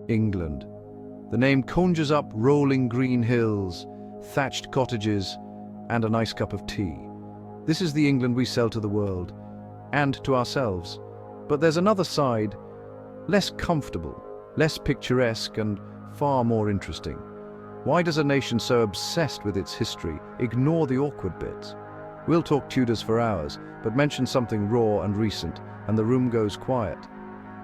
England. The name conjures up rolling green hills, thatched cottages, and a nice cup of tea. This is the England we sell to the world, and to ourselves. But there's another side, less comfortable, less picturesque, and far more interesting. Why does a nation so obsessed with its history ignore the awkward bits? We'll talk Tudors for hours, but mention something raw and recent, and the room goes quiet.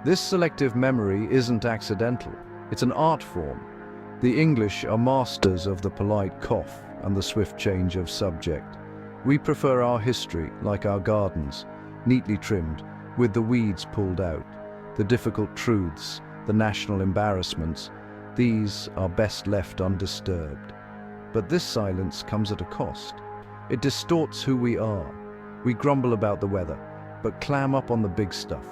This selective memory isn't accidental. It's an art form. The English are masters of the polite cough and the swift change of subject. We prefer our history, like our gardens, neatly trimmed, with the weeds pulled out. The difficult truths, the national embarrassments, these are best left undisturbed. But this silence comes at a cost. It distorts who we are. We grumble about the weather, but clam up on the big stuff.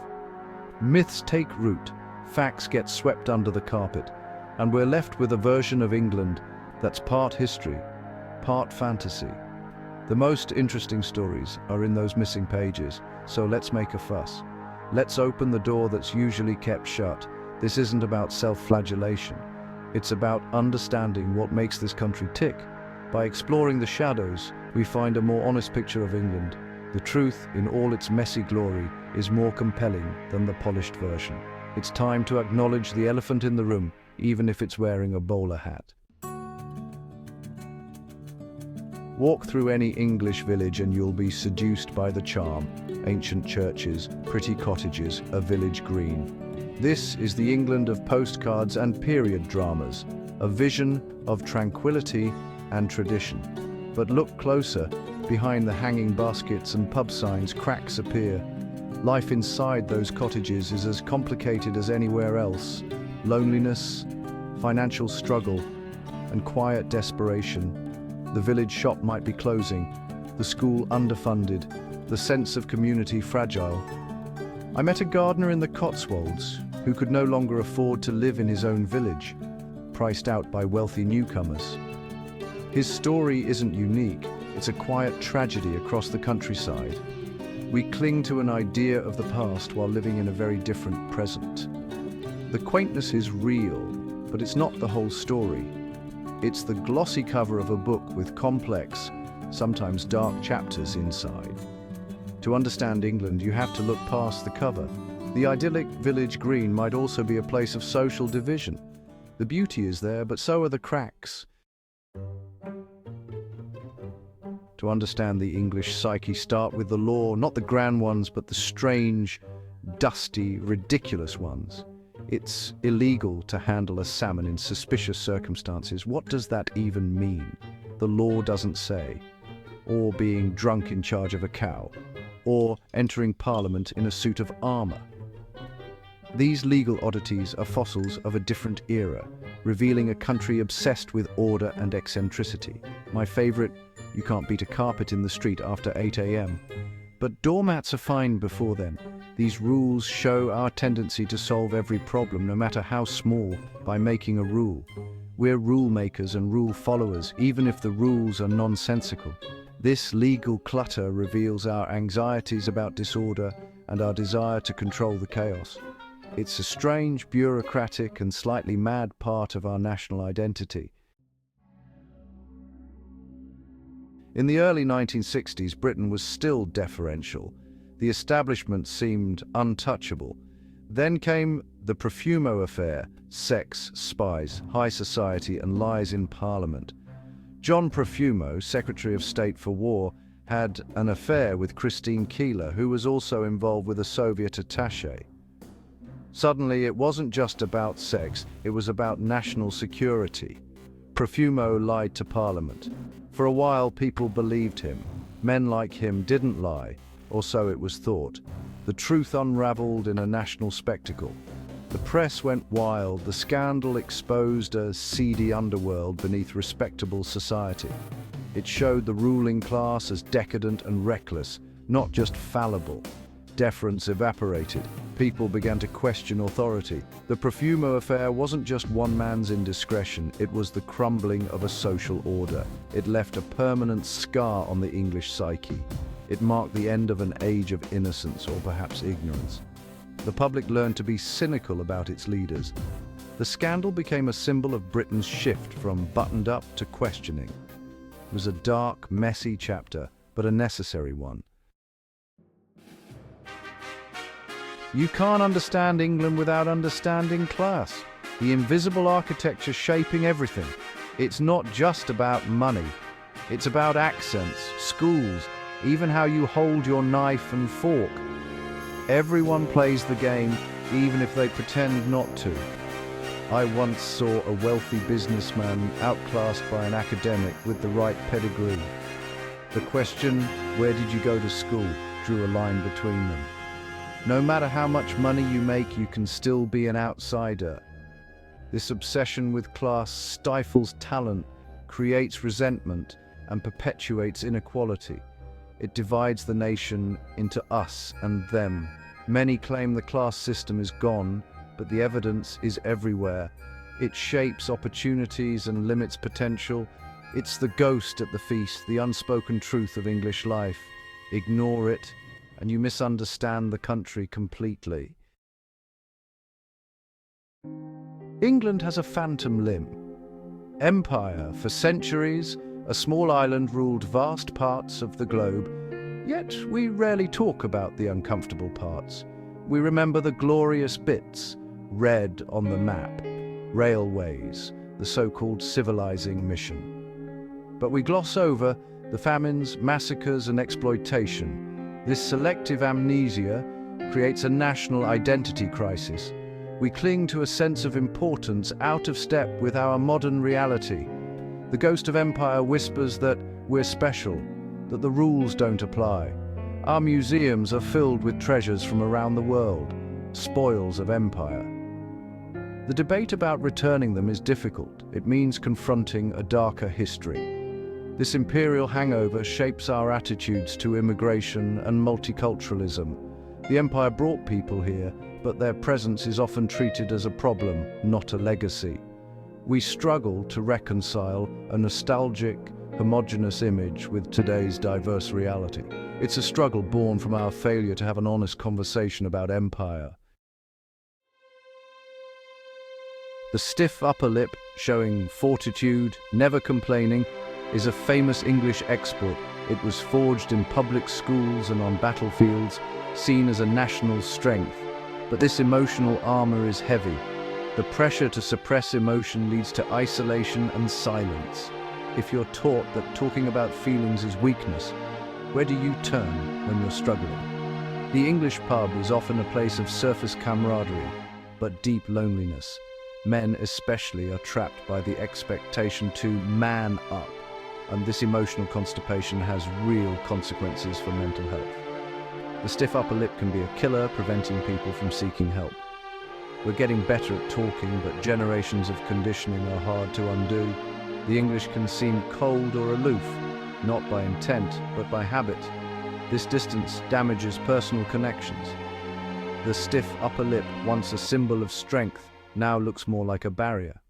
Myths take root, facts get swept under the carpet, and we're left with a version of England that's part history, part fantasy. The most interesting stories are in those missing pages, so let's make a fuss. Let's open the door that's usually kept shut. This isn't about self-flagellation. It's about understanding what makes this country tick. By exploring the shadows, we find a more honest picture of England. The truth, in all its messy glory, is more compelling than the polished version. It's time to acknowledge the elephant in the room, even if it's wearing a bowler hat. Walk through any English village and you'll be seduced by the charm. Ancient churches, pretty cottages, a village green. This is the England of postcards and period dramas, a vision of tranquility and tradition. But look closer. Behind the hanging baskets and pub signs, cracks appear. Life inside those cottages is as complicated as anywhere else. Loneliness, financial struggle, and quiet desperation. The village shop might be closing, the school underfunded, the sense of community fragile. I met a gardener in the Cotswolds who could no longer afford to live in his own village, priced out by wealthy newcomers. His story isn't unique, it's a quiet tragedy across the countryside. We cling to an idea of the past while living in a very different present. The quaintness is real, but it's not the whole story. It's the glossy cover of a book with complex, sometimes dark chapters inside. To understand England, you have to look past the cover. The idyllic village green might also be a place of social division. The beauty is there, but so are the cracks. To understand the English psyche, start with the law, not the grand ones, but the strange, dusty, ridiculous ones. It's illegal to handle a salmon in suspicious circumstances. What does that even mean? The law doesn't say. Or being drunk in charge of a cow. Or entering Parliament in a suit of armour. These legal oddities are fossils of a different era, revealing a country obsessed with order and eccentricity. My favourite, you can't beat a carpet in the street after 8 a.m. But doormats are fine before then. These rules show our tendency to solve every problem, no matter how small, by making a rule. We're rule makers and rule followers, even if the rules are nonsensical. This legal clutter reveals our anxieties about disorder and our desire to control the chaos. It's a strange, bureaucratic, and slightly mad part of our national identity. In the early 1960s, Britain was still deferential. The establishment seemed untouchable. Then came the Profumo affair, sex, spies, high society, and lies in Parliament. John Profumo, Secretary of State for War, had an affair with Christine Keeler, who was also involved with a Soviet attaché. Suddenly, it wasn't just about sex, it was about national security. Profumo lied to Parliament. For a while, people believed him. Men like him didn't lie, or so it was thought. The truth unraveled in a national spectacle. The press went wild. The scandal exposed a seedy underworld beneath respectable society. It showed the ruling class as decadent and reckless, not just fallible. Deference evaporated. People began to question authority. The Profumo affair wasn't just one man's indiscretion, it was the crumbling of a social order. It left a permanent scar on the English psyche. It marked the end of an age of innocence, or perhaps ignorance. The public learned to be cynical about its leaders. The scandal became a symbol of Britain's shift from buttoned up to questioning. It was a dark, messy chapter, but a necessary one. You can't understand England without understanding class, the invisible architecture shaping everything. It's not just about money. It's about accents, schools, even how you hold your knife and fork. Everyone plays the game, even if they pretend not to. I once saw a wealthy businessman outclassed by an academic with the right pedigree. The question, "Where did you go to school?" drew a line between them. No matter how much money you make, you can still be an outsider. This obsession with class stifles talent, creates resentment, and perpetuates inequality. It divides the nation into us and them. Many claim the class system is gone, but the evidence is everywhere. It shapes opportunities and limits potential. It's the ghost at the feast, the unspoken truth of English life. Ignore it, and you misunderstand the country completely. England has a phantom limb. Empire. For centuries, a small island ruled vast parts of the globe, yet we rarely talk about the uncomfortable parts. We remember the glorious bits, red on the map, railways, the so-called civilizing mission. But we gloss over the famines, massacres, and exploitation. This selective amnesia creates a national identity crisis. We cling to a sense of importance out of step with our modern reality. The ghost of empire whispers that we're special, that the rules don't apply. Our museums are filled with treasures from around the world, spoils of empire. The debate about returning them is difficult. It means confronting a darker history. This imperial hangover shapes our attitudes to immigration and multiculturalism. The empire brought people here, but their presence is often treated as a problem, not a legacy. We struggle to reconcile a nostalgic, homogeneous image with today's diverse reality. It's a struggle born from our failure to have an honest conversation about empire. The stiff upper lip, showing fortitude, never complaining, is a famous English export. It was forged in public schools and on battlefields, seen as a national strength. But this emotional armor is heavy. The pressure to suppress emotion leads to isolation and silence. If you're taught that talking about feelings is weakness, where do you turn when you're struggling? The English pub is often a place of surface camaraderie, but deep loneliness. Men especially are trapped by the expectation to man up, and this emotional constipation has real consequences for mental health. The stiff upper lip can be a killer, preventing people from seeking help. We're getting better at talking, but generations of conditioning are hard to undo. The English can seem cold or aloof, not by intent, but by habit. This distance damages personal connections. The stiff upper lip, once a symbol of strength, now looks more like a barrier.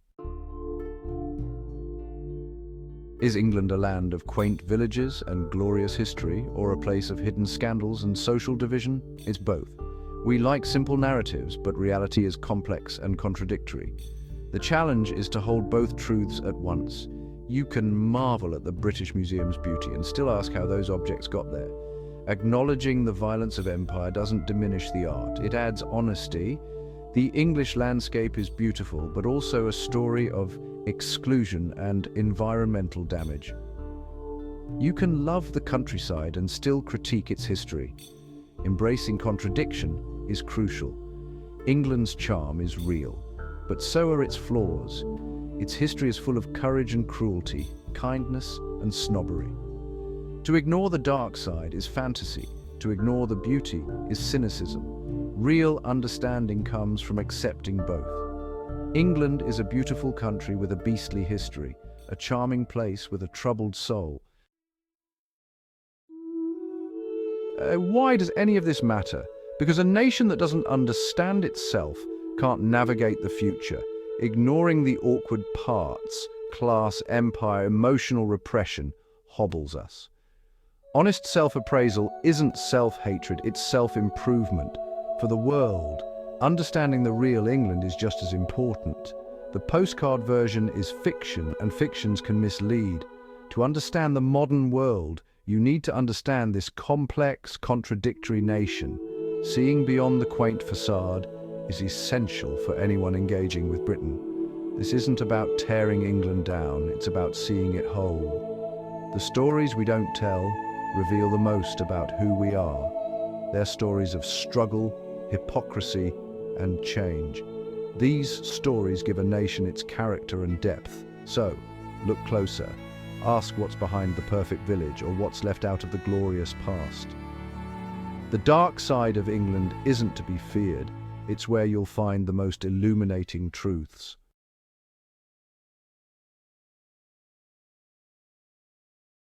Is England a land of quaint villages and glorious history, or a place of hidden scandals and social division? It's both. We like simple narratives, but reality is complex and contradictory. The challenge is to hold both truths at once. You can marvel at the British Museum's beauty and still ask how those objects got there. Acknowledging the violence of empire doesn't diminish the art. It adds honesty. The English landscape is beautiful, but also a story of exclusion and environmental damage. You can love the countryside and still critique its history. Embracing contradiction is crucial. England's charm is real, but so are its flaws. Its history is full of courage and cruelty, kindness and snobbery. To ignore the dark side is fantasy. To ignore the beauty is cynicism. Real understanding comes from accepting both. England is a beautiful country with a beastly history, a charming place with a troubled soul. Why does any of this matter? Because a nation that doesn't understand itself can't navigate the future. Ignoring the awkward parts, class, empire, emotional repression, hobbles us. Honest self-appraisal isn't self-hatred, it's self-improvement. For the world, Understanding the real England is just as important. The postcard version is fiction, and fictions can mislead. To understand the modern world, you need to understand this complex, contradictory nation. Seeing beyond the quaint facade is essential for anyone engaging with Britain. This isn't about tearing England down, it's about seeing it whole. The stories we don't tell reveal the most about who we are. They're stories of struggle, hypocrisy, and change. These stories give a nation its character and depth. So, look closer. Ask what's behind the perfect village or what's left out of the glorious past. The dark side of England isn't to be feared. It's where you'll find the most illuminating truths.